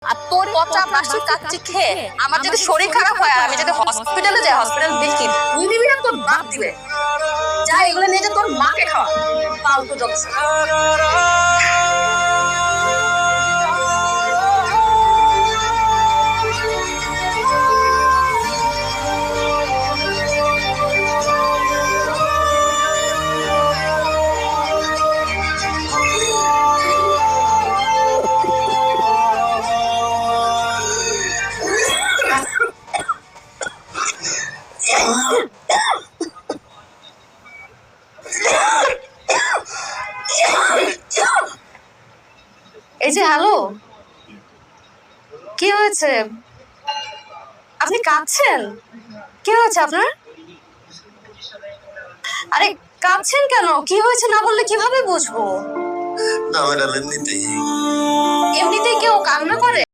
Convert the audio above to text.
আর তোর পচা বাসি কাচ্চি খেয়ে আমার যদি শরীর খারাপ হয়, আমি যদি হসপিটালে যাই, হসপিটাল দেখি তুই দিবি না তোর বাপ দিবে। যা এগুলো নিয়ে যা তোর মাকে খাওয়া। ফালতু জোকস। এই যে হ্যালো, কি হয়েছে? আপনি কাঁদছেন? কি হয়েছে আপনার? আরে কাঁদছেন কেন? কি হয়েছে না বললে কিভাবে বুঝবো? না ম্যাডাম, এমনিতেই এমনিতেই কেউ কান্না করে?